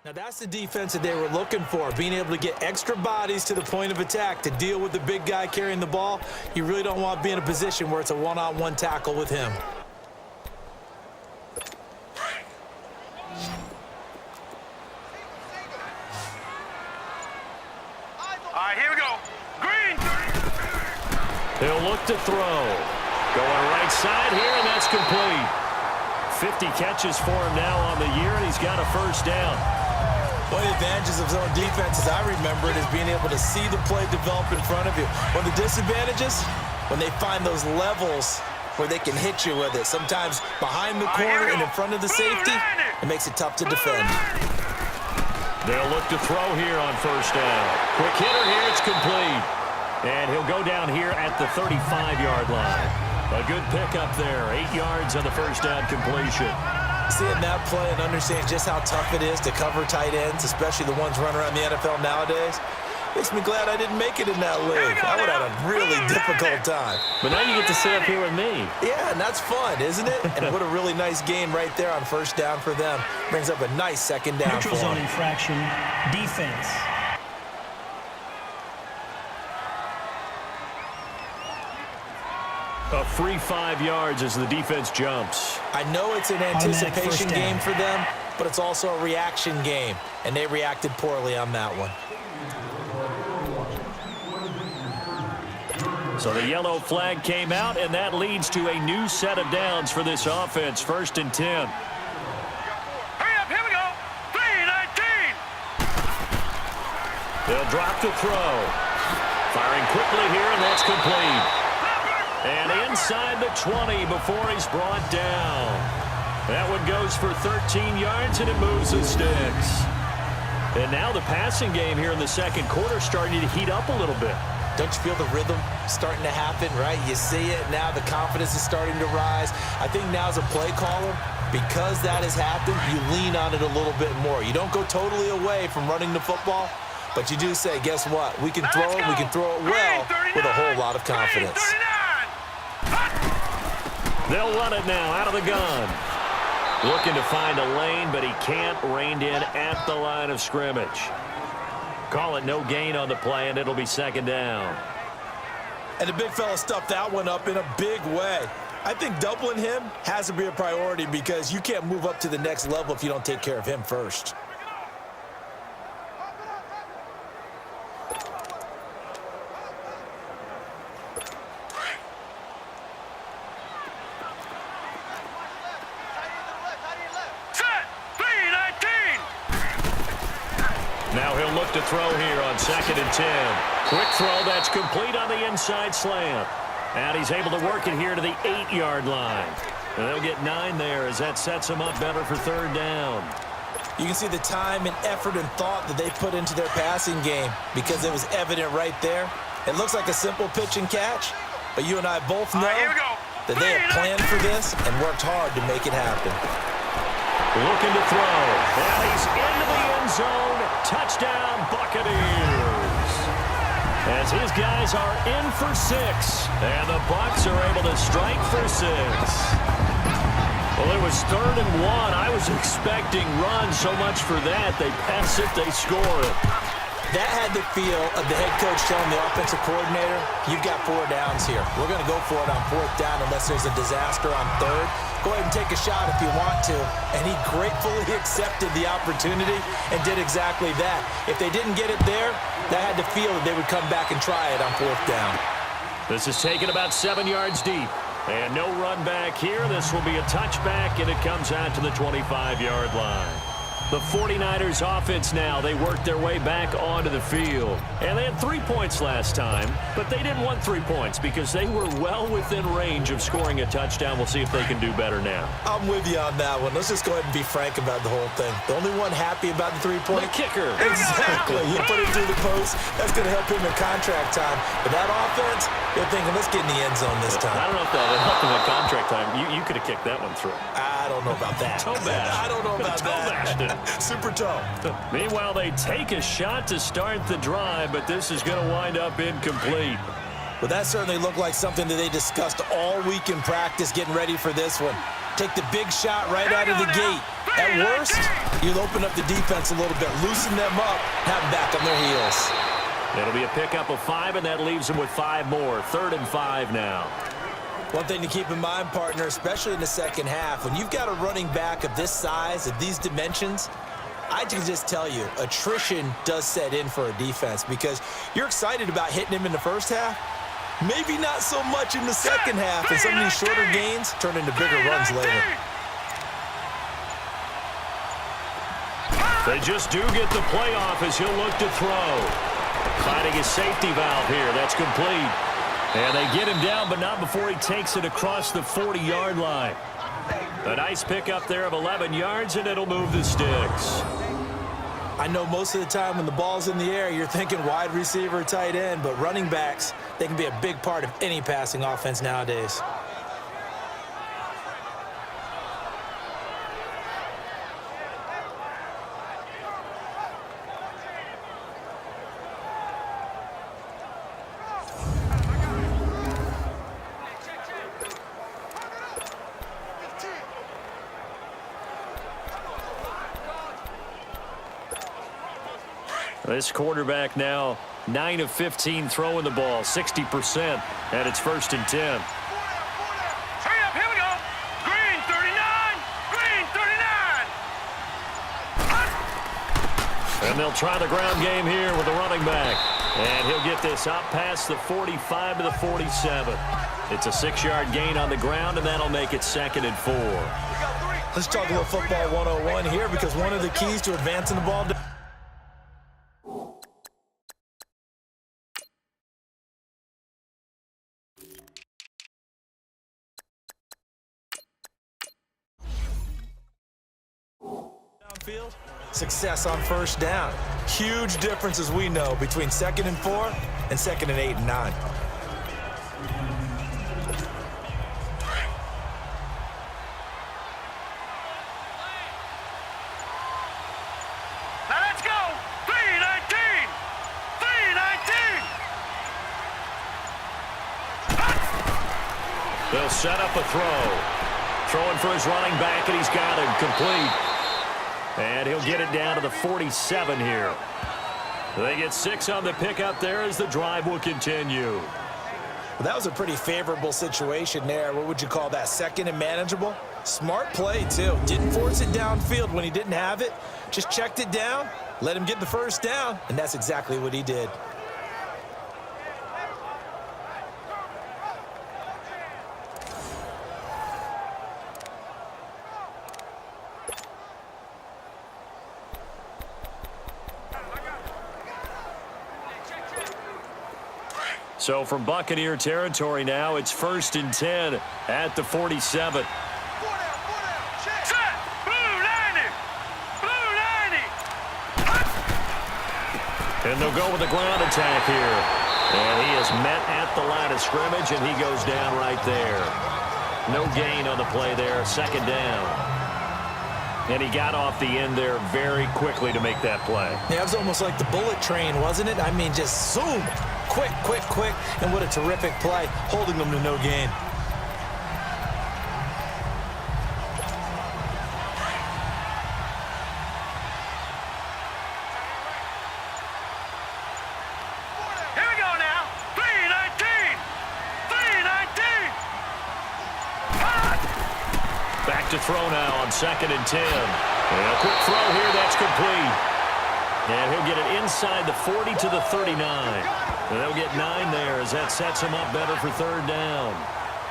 Now that's the defense that they were looking for, being able to get extra bodies to the point of attack to deal with the big guy carrying the ball. You really don't want to be in a position where it's a one-on-one tackle with him. All right, here we go. Green. He'll look to throw. Going right side here, and that's complete. 50 catches for him now on the year, and he's got a first down. One of the advantages of zone defense, as I remember it, is being able to see the play develop in front of you. One of the disadvantages, when they find those levels where they can hit you with it. Sometimes behind the corner and in front of the safety, it makes it tough to defend. They'll look to throw here on first down. Quick hitter here, it's complete. And he'll go down here at the 35-yard line. A good pickup there, 8 yards on the first down completion. Seeing that play and understanding just how tough it is to cover tight ends, especially the ones running around the NFL nowadays, makes me glad I didn't make it in that league. I would have had a really difficult time. But now you get to sit up here with me. Yeah, and that's fun, isn't it? And what a really nice game right there on first down for them. Brings up a nice second down Neutral for zone them. infraction, defense. A free 5 yards as the defense jumps. I know it's an anticipation game for them, but it's also a reaction game, and they reacted poorly on that one. So the yellow flag came out, and that leads to a new set of downs for this offense. 1st and 10. Hurry up, here we go. 3-19. They'll drop the throw. Firing quickly here, and that's complete. And inside the 20 before he's brought down. That one goes for 13 yards, and it moves the sticks. And now the passing game here in the second quarter starting to heat up a little bit. Don't you feel the rhythm starting to happen, right? You see it now. The confidence is starting to rise. I think now as a play caller, because that has happened, you lean on it a little bit more. You don't go totally away from running the football, but you do say, guess what? We can throw it. We can throw it well with a whole lot of confidence. They'll run it now out of the gun. Looking to find a lane, but he can't. Reined in at the line of scrimmage. Call it no gain on the play, and it'll be second down. And the big fella stuffed that one up in a big way. I think doubling him has to be a priority because you can't move up to the next level if you don't take care of him first. Now he'll look to throw here on 2nd and 10. Quick throw that's complete on the inside slant. And he's able to work it here to the 8-yard line. And they'll get 9 there as that sets him up better for 3rd down. You can see the time and effort and thought that they put into their passing game because it was evident right there. It looks like a simple pitch and catch, but you and I both know that they have planned for this and worked hard to make it happen. Looking to throw. And he's into the end zone. Touchdown, Buccaneers. As his guys are in for 6. And the Bucs are able to strike for 6. Well, it was 3rd and 1. I was expecting runs, so much for that. They pass it, they score it. That had the feel of the head coach telling the offensive coordinator, you've got 4 downs here. We're going to go for it on 4th down unless there's a disaster on 3rd. Go ahead and take a shot if you want to. And he gratefully accepted the opportunity and did exactly that. If they didn't get it there, that had the feel that they would come back and try it on 4th down. This is taken about 7 yards deep. And no run back here. This will be a touchback, and it comes out to the 25-yard line. The 49ers offense now, they worked their way back onto the field. And they had 3 points last time, but they didn't want 3 points because they were well within range of scoring a touchdown. We'll see if they can do better now. I'm with you on that one. Let's just go ahead and be frank about the whole thing. The only one happy about the 3-point. The kicker. Exactly. You put it through the post. That's going to help him in contract time. But that offense, they're thinking, let's get in the end zone this time. I don't know if that would help him in contract time. You could have kicked that one through. I don't know about that. Toe bash. I don't know about that. Super toe. Meanwhile, they take a shot to start the drive, but this is going to wind up incomplete. Well, that certainly looked like something that they discussed all week in practice getting ready for this one. Take the big shot right out of the gate. At worst, you'll open up the defense a little bit, loosen them up, have them back on their heels. It'll be a pickup of 5, and that leaves them with 5 more. 3rd and 5 now. One thing to keep in mind, partner, especially in the second half, when you've got a running back of this size, of these dimensions, I can just tell you, attrition does set in for a defense because you're excited about hitting him in the first half. Maybe not so much in the second half, and some of these shorter gains turn into bigger runs later. They just do get the playoff as he'll look to throw. Finding his safety valve here. That's complete. And they get him down, but not before he takes it across the 40-yard line. A nice pickup there of 11 yards, and it'll move the sticks. I know most of the time when the ball's in the air, you're thinking wide receiver, tight end, but running backs, they can be a big part of any passing offense nowadays. This quarterback now 9 of 15 throwing the ball, 60%, and it's 1st and 10. Hurry up, here we go. Green 39, green 39. And they'll try the ground game here with the running back. And he'll get this up past the 45 to the 47. It's a 6-yard gain on the ground, and that'll make it 2nd and 4. Let's talk a little football 101 here because one of the keys to advancing the ball downfield, success on first down. Huge difference, as we know, between 2nd and 4 and 2nd and 8 and 9. Now let's go. 319, 319. They'll set up a throw. Throwing for his running back, and he's got him complete. And he'll get it down to the 47 here. They get 6 on the pickup there as the drive will continue. Well, that was a pretty favorable situation there. What would you call that? 2nd and manageable? Smart play, too. Didn't force it downfield when he didn't have it. Just checked it down, let him get the first down, and that's exactly what he did. So from Buccaneer territory now, it's 1st and 10 at the 47. Set. Blue 90. Blue 90. And they'll go with the ground attack here. And he is met at the line of scrimmage, and he goes down right there. No gain on the play there, 2nd down. And he got off the end there very quickly to make that play. Yeah, it was almost like the bullet train, wasn't it? I mean, just zoom. Quick, quick, quick. And what a terrific play, holding them to no gain. Here we go now. 319, 319. Back to throw now on 2nd and 10. And a quick throw here, that's complete. And he'll get it inside the 40 to the 39. And they'll get 9 there as that sets him up better for 3rd down.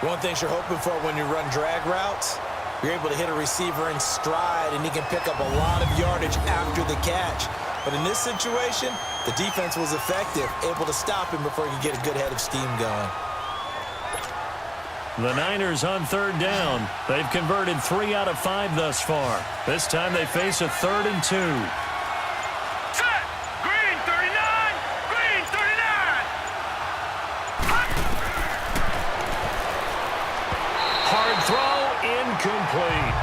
One thing you're hoping for when you run drag routes, you're able to hit a receiver in stride, and he can pick up a lot of yardage after the catch. But in this situation, the defense was effective, able to stop him before he could get a good head of steam going. The Niners on 3rd down. They've converted 3 out of 5 thus far. This time they face a 3rd and 2. Set. Green 39, green 39. Hard throw, incomplete.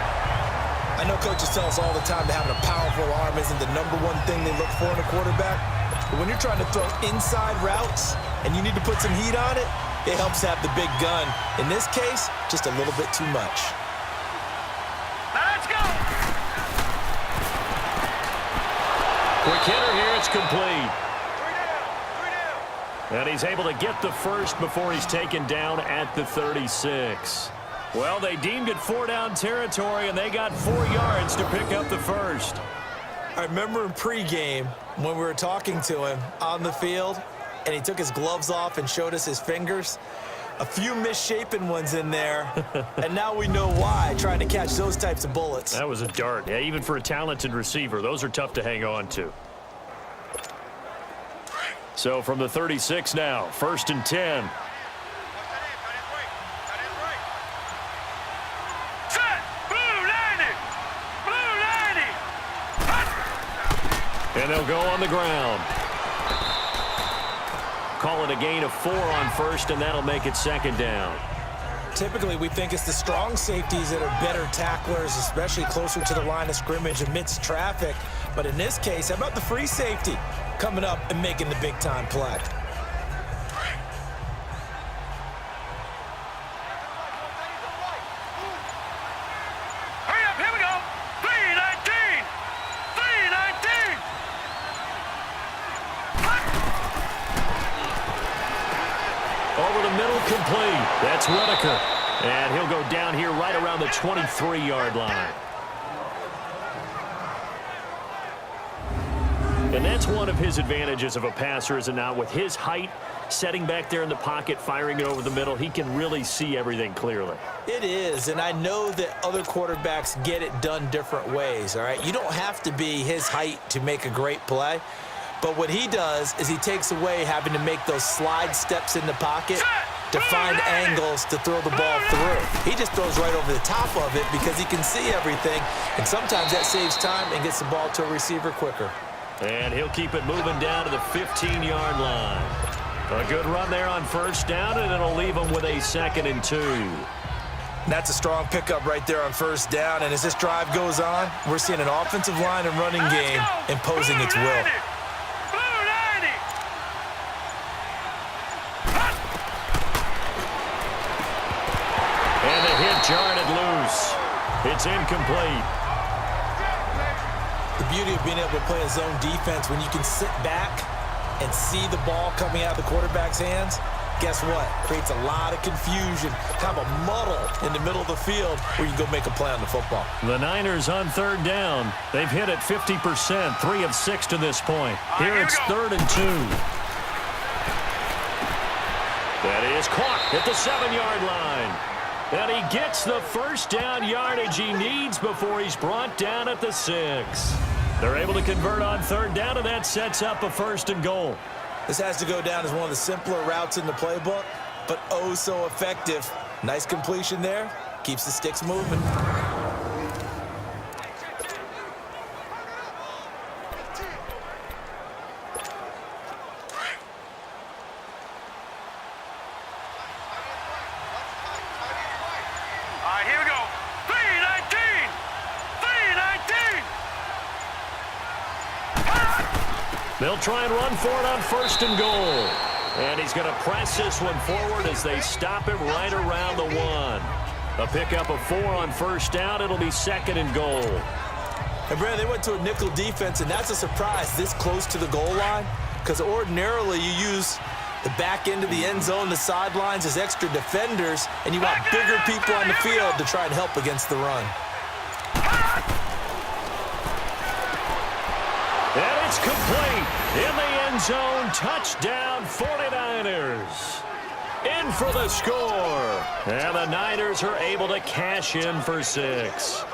I know coaches tell us all the time that having a powerful arm isn't the #1 thing they look for in a quarterback. But when you're trying to throw inside routes and you need to put some heat on it, it helps have the big gun. In this case, just a little bit too much. Quick hitter here, it's complete. And he's able to get the first before he's taken down at the 36. Well, they deemed it 4-down territory, and they got 4 yards to pick up the first. I remember in pregame when we were talking to him on the field, and he took his gloves off and showed us his fingers. A few misshapen ones in there, and now we know why, trying to catch those types of bullets. That was a dart. Yeah, even for a talented receiver, those are tough to hang on to. So from the 36 now, 1st and 10. Set! Blue 90! Blue 90! And they'll go on the ground. Call it a gain of 4 on 1st, and that'll make it 2nd down. Typically, we think it's the strong safeties that are better tacklers, especially closer to the line of scrimmage amidst traffic. But in this case, how about the free safety coming up and making the big-time play? Hurry up, here we go! 319! 319! Over the middle, complete. That's Whitaker. And he'll go down here right around the 23-yard line. And that's one of his advantages of a passer, is it not? With his height, setting back there in the pocket, firing it over the middle, he can really see everything clearly. It is, and I know that other quarterbacks get it done different ways, all right? You don't have to be his height to make a great play. But what he does is he takes away having to make those slide steps in the pocket to find angles to throw the ball through. He just throws right over the top of it because he can see everything, and sometimes that saves time and gets the ball to a receiver quicker. And he'll keep it moving down to the 15-yard line. A good run there on 1st down, and it'll leave him with a 2nd and 2. That's a strong pickup right there on 1st down, and as this drive goes on, we're seeing an offensive line and running game imposing its will. And the hit jarred it loose. It's incomplete. The beauty of being able to play a zone defense when you can sit back and see the ball coming out of the quarterback's hands, guess what? Creates a lot of confusion, kind of a muddle in the middle of the field where you can go make a play on the football. The Niners on 3rd down. They've hit it 50%, 3 of 6 to this point. Here it's 3rd and 2. That is caught at the 7-yard line. And he gets the 1st down yardage he needs before he's brought down at the 6. They're able to convert on 3rd down, and that sets up a 1st and goal. This has to go down as one of the simpler routes in the playbook, but oh so effective. Nice completion there. Keeps the sticks moving. All right, here we go. 319! 319! They'll try and run for it on 1st and goal. And he's going to press this one forward as they stop him right around the 1. A pickup of 4 on 1st down. It'll be 2nd and goal. And, Brad, they went to a nickel defense, and that's a surprise this close to the goal line, because ordinarily you use the back end of the end zone, the sidelines as extra defenders, and you want bigger people on the field to try and help against the run. And it's complete. In the end zone, touchdown 49ers. In for the score. And the Niners are able to cash in for 6.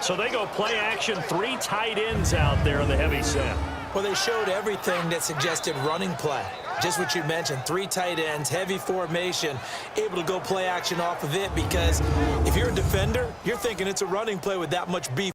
So they go play action, 3 tight ends out there in the heavy set. Well, they showed everything that suggested running play. Just what you mentioned, 3 tight ends, heavy formation, able to go play action off of it, because if you're a defender, you're thinking it's a running play with that much beef.